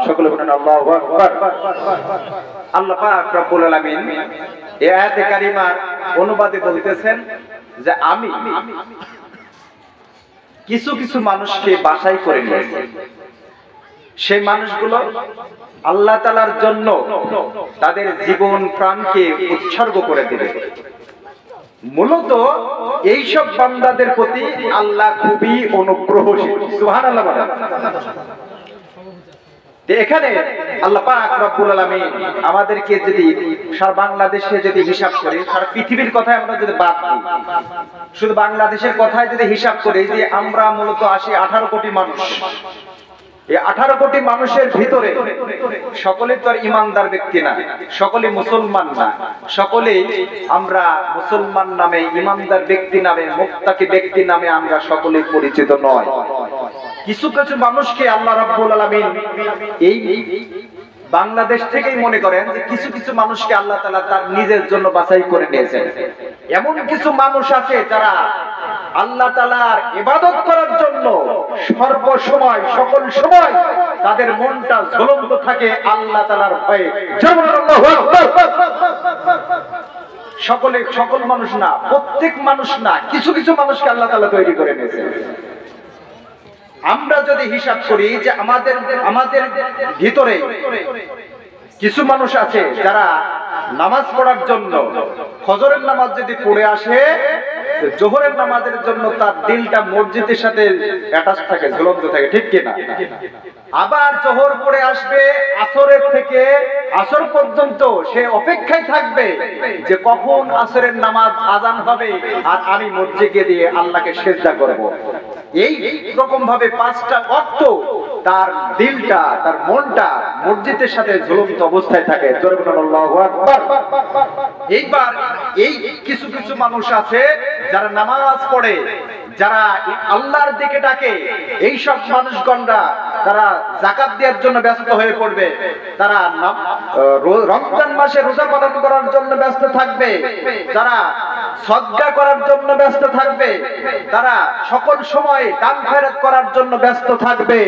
সকলে বলেন আল্লাহু আকবার। আল্লাহ পাক রব্বুল আলামিন এই আয়াতে কারিমার অনুবাদে বলতেছেন যে আমি কিছু কিছু মানুষকে বাছাই করে নিয়েছি, সেই মানুষগুলো আল্লাহ তাআলার জন্য তাদের জীবন প্রাণকে উৎসর্গ করে দিবে। মূলত এই সব বান্দাদের প্রতি আল্লাহ খুবই অনুগ্রহশীল। সুবহানাল্লাহ। এখানে আল্লাহ পাক রব্বুল আলামিন আমাদেরকে যদি সারা বাংলাদেশে যদি হিসাব করি, সারা পৃথিবীর কথাই আমরা যদি বাদ দিই, শুধু বাংলাদেশের কথাই যদি হিসাব করি যে আমরা মূলত 18 কোটি মানুষ, এই 18 কোটি মানুষের ভিতরে সকলেই তো আর ইমানদার ব্যক্তি না, সকলেই মুসলমান না, সকলেই আমরা মুসলমান নামে, ইমানদার ব্যক্তি নামে, মুত্তাকি ব্যক্তি নামে আমরা সকলেই পরিচিত নয়। কিছু কিছু মানুষকে আল্লাহ রাব্বুল আলামিন এই বাংলাদেশ থেকেই মনে করেন যে কিছু কিছু মানুষকে আল্লাহ তাআলা তার নিজের জন্য বাছাই করে নিয়েছেন। এমন কিছু মানুষ আছে যারা আল্লাহ তাআলার ইবাদত করার জন্য সর্বসময় সকল সময় তাদের মনটা ঝুলন্ত থাকে আল্লাহ তাআলার ভয়ে। সকল মানুষ না, প্রত্যেক মানুষ না, কিছু কিছু মানুষকে আল্লাহ তাআলা তৈরি করে নিয়েছেন। আমরা যদি হিসাব করি যে আমাদের ভিতরে কিছু মানুষ আছে যারা নামাজ পড়ার জন্য ফজরের নামাজ যদি পড়ে আসে, জোহরের নামাজের জন্য তার দিলটা মসজিদের সাথে অ্যাটাচ থাকে, ঝুলন্ত থাকে, ঠিক কিনা? আবার জোহর পড়ে আসবে, আসরের থেকে আসর পর্যন্ত সে অপেক্ষায় থাকবে যে কখন আসরের নামাজ আযান হবে আর আমি মসজিদে দিয়ে আল্লাহকে সিজদা করব। এই রকম ভাবে 5টা ওয়াক্ত তার দিলটা, তার মনটা মসজিদের সাথে ঝুলন্ত অবস্থায় থাকে। জোরে বলুন আল্লাহু আকবার। এইবার এই কিছু কিছু মানুষ আছে যারা নামাজ পড়ে, যারা আল্লাহর দিকে ডাকে, এই সব মানুষগণরা তারা যাকাত দেওয়ার জন্য ব্যস্ত হয়ে পড়বে, তারা রমজান মাসে রোজা পালন করার জন্য ব্যস্ত থাকবে, তারা সদকা করার জন্য ব্যস্ত থাকবে, তারা সকল সময় দান খয়রাত করার জন্য ব্যস্ত থাকবে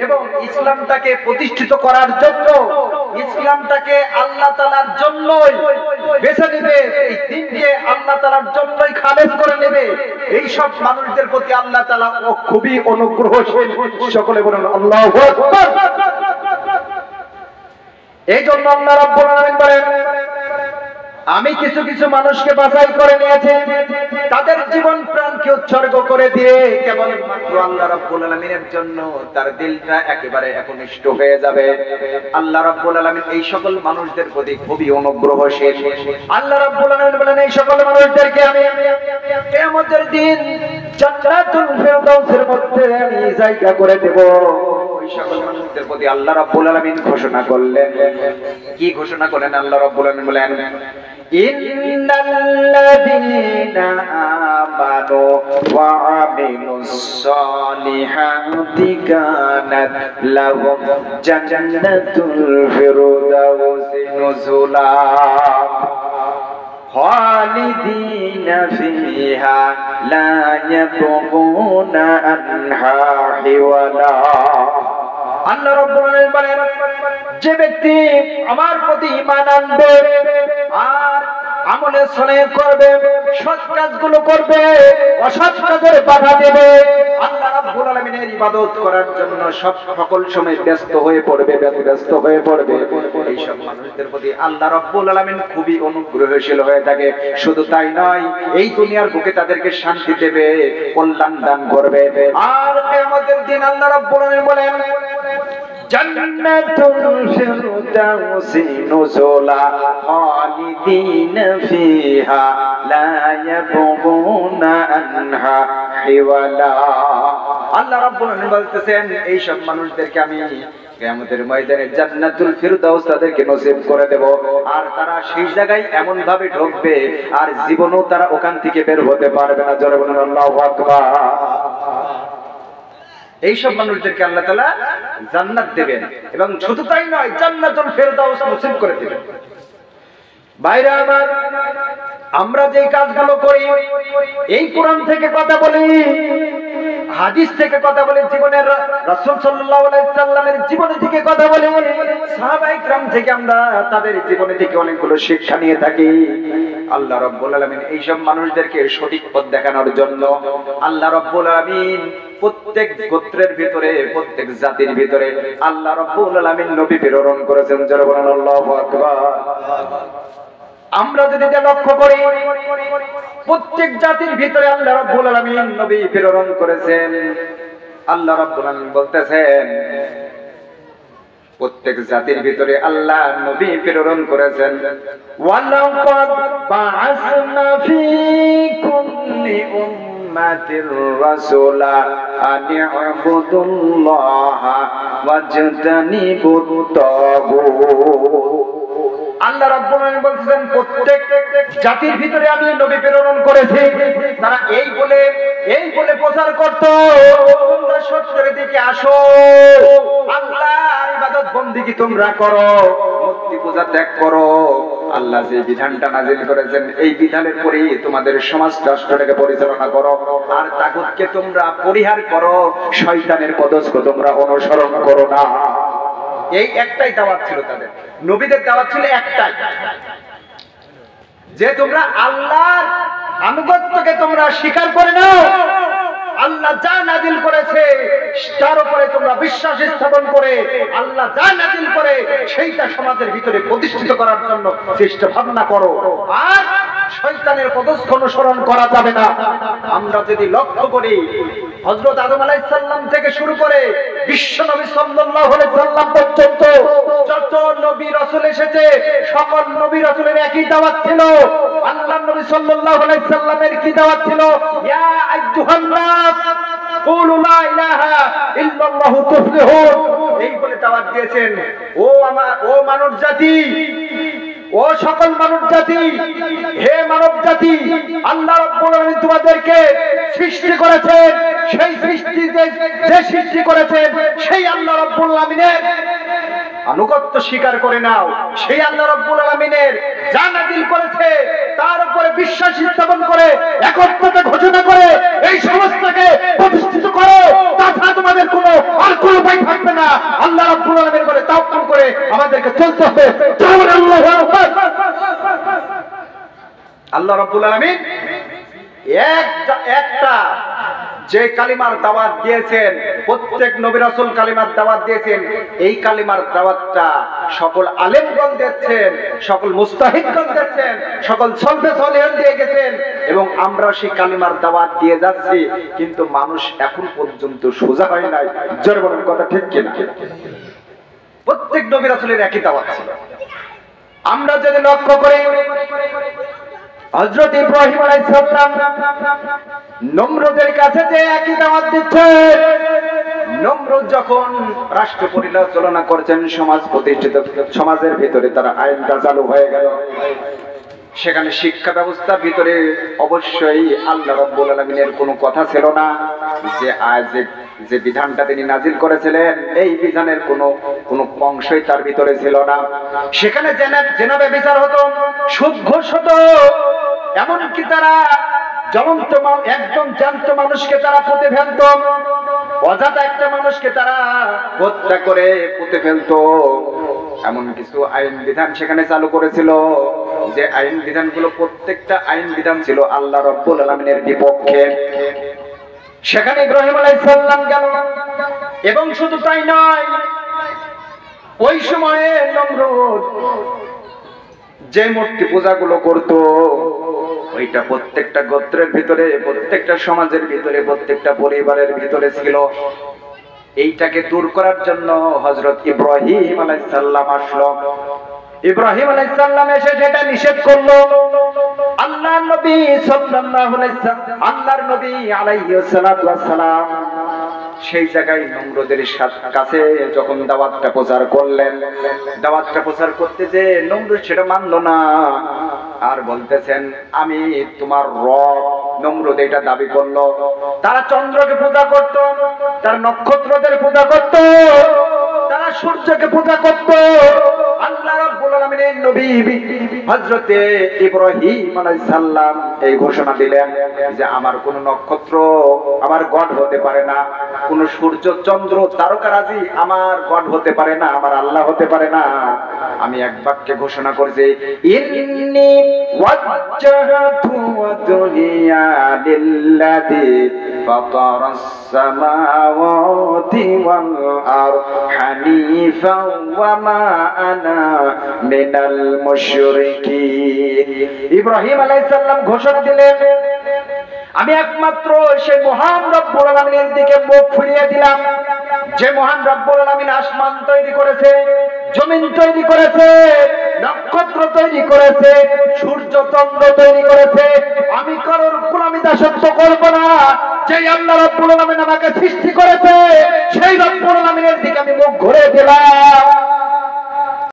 এবং ইসলামটাকে প্রতিষ্ঠিত করার জন্য, ইসলামটাকে আল্লাহ তাআলার জন্যই বেছে নেবে, এই দ্বীনকে আল্লাহ তাআলার জন্যই খালেস করে নেবে। এই সব মানুষদের প্রতি আল্লাহ তাআলা খুবই অনুগ্রহশীল। সকলে বলুন আল্লাহু আকবার। এই জন্য আল্লাহ রাব্বুল আলামিন বলেন আমি কিছু কিছু মানুষকে বাছাই করে নিয়েছি, তাদের জীবন প্রাণকে উৎসর্গ করে দিয়ে কেবলমাত্র আল্লাহ রাব্বুল আলামিনের জন্য তার দিলটা একেবারে একনিষ্ঠ হয়ে যাবে। আল্লাহ রাব্বুল আলামিন এই সকল মানুষদের প্রতি খুবই অনুগ্রহশীল। আল্লাহ রাব্বুল আলামিন বলেন এই সকল মানুষদেরকে আমি কিয়ামতের দিন জান্নাতুল ফিরদাউসের মধ্যে আমি জায়গা করে দেব। ওই সকল মানুষদের প্রতি আল্লাহ রাব্বুল আলামিন ঘোষণা করলেন, কি ঘোষণা করেন? আল্লাহ রাব্বুল আলামিন বলেন ইন্নাল্লাযীনা আমানু ওয়া আমিলুস সালিহাতি কানাত লাহুম জান্নাতুল ফিরদাউসি নুজুলা খালিদিনা ফিহা লা ইয়াবগুনা আনহা হিওয়ালা। আল্লাহ রাব্বুল আলামিন বলেন যে ব্যক্তি আমার প্রতি ঈমান আনবে আর আমলে সালেহ করবে, সৎ কাজগুলো করবে, অসৎ কাজের বাধা দেবে, আল্লাহ রাব্বুল আলামিনের ইবাদত করার জন্য সকল সময় ব্যস্ত হয়ে পড়বে, এই সব মানুষদের প্রতি আল্লাহ রাব্বুল আলামিন খুবই অনুগ্রহশীল হয়ে থাকে। শুধু তাই নয়, এই দুনিয়ার বুকে তাদেরকে শান্তি দেবে, কল্যাণ দান করবে। আর কিয়ামতের দিন আল্লাহ রাব্বুল আলামিন বলেন জান্নাতুল ফিরদাউসি নুজুলা খালিদিনা ফিহা লা ইয়াবগুনা আনহা হিওয়ালা। আল্লাহ রাব্বুল আলামিন বলতেছেন এই সব মানুষদেরকে আমি কিয়ামতের ময়দানে জান্নাতুল ফিরদাউস তাদেরকে নসিব করে দেব, আর তারা সেই জায়গায় এমন ভাবে ঢুকবে আর জীবনও তারা ওখান থেকে বের হতে পারবে না। জোরে বলুন আল্লাহু আকবার। এইসব মানুষদেরকে আল্লাহ তাআলা জান্নাত দেবেন এবং শুধু তাই নয়, জান্নাতুল ফেরদাউস নসিব করে দিবেন। ভাইরা আমার, আমরা যে কাজগুলো করি, এই কোরআন থেকে কথা বলি, হাদিস থেকে কথা বলি, জীবনের রাসূল সাল্লাল্লাহু আলাইহি সাল্লামের জীবনী থেকে কথা বলি, সাহাবায়ে কিরাম থেকে আমরা তাদের জীবনী থেকে অনেকগুলো শিক্ষা নিয়ে থাকি। আল্লাহ রাব্বুল আলামিন এইসব মানুষদেরকে সঠিক পথ দেখানোর জন্য আল্লাহ রাব্বুল আলামিন প্রত্যেক গোত্রের ভিতরে, প্রত্যেক জাতির ভিতরে আল্লাহ রাব্বুল আলামিন নবী প্রেরণ করেছেন। যারা বলেন আল্লাহু আকবার। আমরা যদি লক্ষ্য করি, প্রত্যেক জাতির ভিতরে আল্লাহ রাব্বুল আলামিন নবী প্রেরণ করেছেন। আল্লাহ রাব্বুল আলামিন বলতেছেন, প্রত্যেক জাতির ভিতরে আল্লাহ নবী প্রেরণ করেছেন। ওয়ালাকাদ বাআসনা ফী কুল্লি উম্মাতির রাসূলা আন ইউবুদুল্লাহা ওয়াজতানিবুত তাগুত। আল্লাহ রাব্বুল আলামিন বলতেছেন, প্রত্যেক জাতির ভিতরে আমি নবী প্রেরণ করেছি। তারা এই বলে প্রচার করত, তোমরা সত্যের দিকে আসো, আল্লাহর ইবাদত বندگی তোমরা করো, মূর্তি পূজা ত্যাগ করো। আল্লাহ যে বিধানটা নাযিল করেছেন, এই বিধানের পরেই তোমাদের সমাজ রাষ্ট্রটাকে পরিচালনা করো, আর তাগুতকে তোমরা পরিহার করো, শয়তানের পদস্খ তোমরা অনুসরণ করো না। এই একটাই দাওয়াত ছিল তাদের, নবীদের দাওয়াত ছিল একটাই, যে তোমরা আল্লাহর আনুগত্যকে তোমরা স্বীকার করে নাও, আল্লাহ যা নাযিল করেছে তার উপরে তোমরা বিশ্বাস স্থাপন করে আল্লাহ যা নাযিল করে সেইটা সমাজের ভিতরে প্রতিষ্ঠিত করার জন্য চেষ্টা ভাবনা করো, আর শয়তানের পদস্খ অনুসরণ করা যাবে না। আমরা যদি লক্ষ্য করি, হযরত আদম আলাইহিস সালাম থেকে শুরু করে বিশ্ব নবী সাল্লাল্লাহু আলাইহি সাল্লাম পর্যন্ত যত নবী রাসূল এসেছে, সকল নবী রাসূলের একই দাওয়াত ছিল। আল্লাহর নবী সাল্লাল্লাহু আলাইহি সাল্লামের কি দাওয়াত ছিল? ইয়া আইয়ুহান নাস কুলু লা ইলাহা ইল্লাল্লাহু তুফলিহুন। এই বলে দাওয়াত দিয়েছেন, ও মানব জাতি, ও সকল মানব জাতি, হে মানব জাতি, আল্লাহ রাব্বুল আলামিন তোমাদেরকে সৃষ্টি করেছেন, সেই যে সৃষ্টি করেছেন সেই আল্লাহ রাব্বুল আলামিনের আনুগত্য স্বীকার করে নাও, সেই আল্লাহ রাব্বুল আলামিনের যা নাযিল করেছে তার উপরে বিশ্বাস স্থাপন করে একত্বতা ঘোষণা করে এই সমাজটাকে প্রতিষ্ঠিত করো, তাছাড়া তোমাদের কোনো আর কোনো উপায় থাকবে না। আল্লাহ রাব্বুল আলামিন বলে তাওয়াক্কুল করে আমাদেরকে চলতে হবে। আল্লাহু আকবার। আল্লাহ রাব্বুল আলামিন একটা যে কালিমার দাওয়াত দিয়েছেন, প্রত্যেক নবী রাসূল কালিমার দাওয়াত দিয়েছেন, এই কালিমার দাওয়াতটা সকল আলেমগণ দিচ্ছেন, সকল মুস্তাহিদগণ দিচ্ছেন, সকল সলফে সালেহীন দিয়ে গেছেন, এবং আমরা সেই কালিমার দাওয়াত দিয়ে যাচ্ছি, কিন্তু মানুষ এখন পর্যন্ত সোজা হয় নাই। জোরে বলেন কথা ঠিক কিনা? প্রত্যেক নবী রাসূলের একই দাওয়াত ছিল। আমরা যদি লক্ষ্য করি, হযরত ইব্রাহিম আলাইহিস সালাম নমরুদের কাছে যে একই দাওয়াত দিচ্ছে, নমরুদ যখন রাষ্ট্র পরিচালনা করছেন, সমাজ প্রতিষ্ঠিত, সমাজের ভিতরে তার আইনটা চালু হয়ে গেল, সেখানে শিক্ষা ব্যবস্থার ভিতরে অবশ্যই আল্লাহ রাব্বুল আলামিনের কোনো কথা ছিল না। যে বিধানটা তিনি নাযিল করেছিলেন, এই বিধানের কোনো অংশই তার ভিতরে ছিল না। সেখানে জেনা ব্যভিচার হতো, সুদ ঘুষ হতো, এমনকি তারা একদম জ্যান্ত মানুষকে তারা পুঁতে ফেলত, অযথা একটা মানুষকে তারা হত্যা করে পুঁতে ফেলত। এমন কিছু আইন বিধান সেখানে চালু করেছিল, যে আইন বিধানগুলো প্রত্যেকটা আইন বিধান ছিল আল্লাহ রাব্বুল আলামিনের বিপক্ষে। সেখানে ইব্রাহিম আলাইহিস সালাম গেল, এবং শুধু তাই নয়, ওই সময়ে নমরুদ যে মূর্তি পূজাগুলো করত, ওইটা প্রত্যেকটা গোত্রের ভিতরে, প্রত্যেকটা সমাজের ভিতরে, প্রত্যেকটা পরিবারের ভিতরে ছিল। এইটাকে দূর করার জন্য হযরত ইব্রাহিম আলাইহিস সালাম আসলো। ইব্রাহিম আলাইহিস সালাম এসে সেটা নিষেধ করলো। আল্লাহর নবী সাল্লাল্লাহু আলাইহি ওয়াসাল্লাম, আল্লাহর নবী আলাইহিস সালাতু ওয়াস সালাম সেই জায়গায় নমরুদের কাছে যখন দাওয়াতটা প্রচার করলেন, দাওয়াতটা প্রচার করতে যে নমরুদ সেটা মানলো না, আর বলতেছেন, আমি তোমার রব নমরুদ এটা দাবি করলো। তারা চন্দ্রকে পূজা করত, তারা নক্ষত্রদের পূজা করত, তারা সূর্যকে পূজা করত। আল্লাহ রাব্বুল আলামিনের নবী হযরতে ইব্রাহিম আলাইহিস সালাম এই ঘোষণা দিলেন যে আমার কোন নক্ষত্র আমার গড হতে পারে না, কোন সূর্য চন্দ্র তারকারাজি আমার গড হতে পারে না, আমার আল্লাহ হতে পারে না। আমি এক বাক্যে ঘোষণা করছি, ইন্নী ওয়াজ্জাহতু ওয়াজহিয়া লিল্লাযী ফাতারাস সামাওয়াতি ওয়াল আরদ হানিফাও ওয়া মা আনা মিনাল মুশরিকিন। ইব্রাহিম আলাইহিস সালাম ঘোষণা দিলেন, আমি একমাত্র সেই মহান রব্বুল আলামিনের দিকে মুখ ফিরিয়ে দিলাম, যে মহান রব্বুল আলামিন আসমান তৈরি করেছে, জমিন তৈরি করেছে, নক্ষত্র তৈরি করেছে, সূর্য চন্দ্র তৈরি করেছে। আমি কারোর গোলামি দাসত্ব করব না। যেই আল্লাহ রব্বুল আলামিন আমাকে সৃষ্টি করেছে সেই রব্বুল আলামিনের দিকে আমি মুখ ঘুরে দিলাম।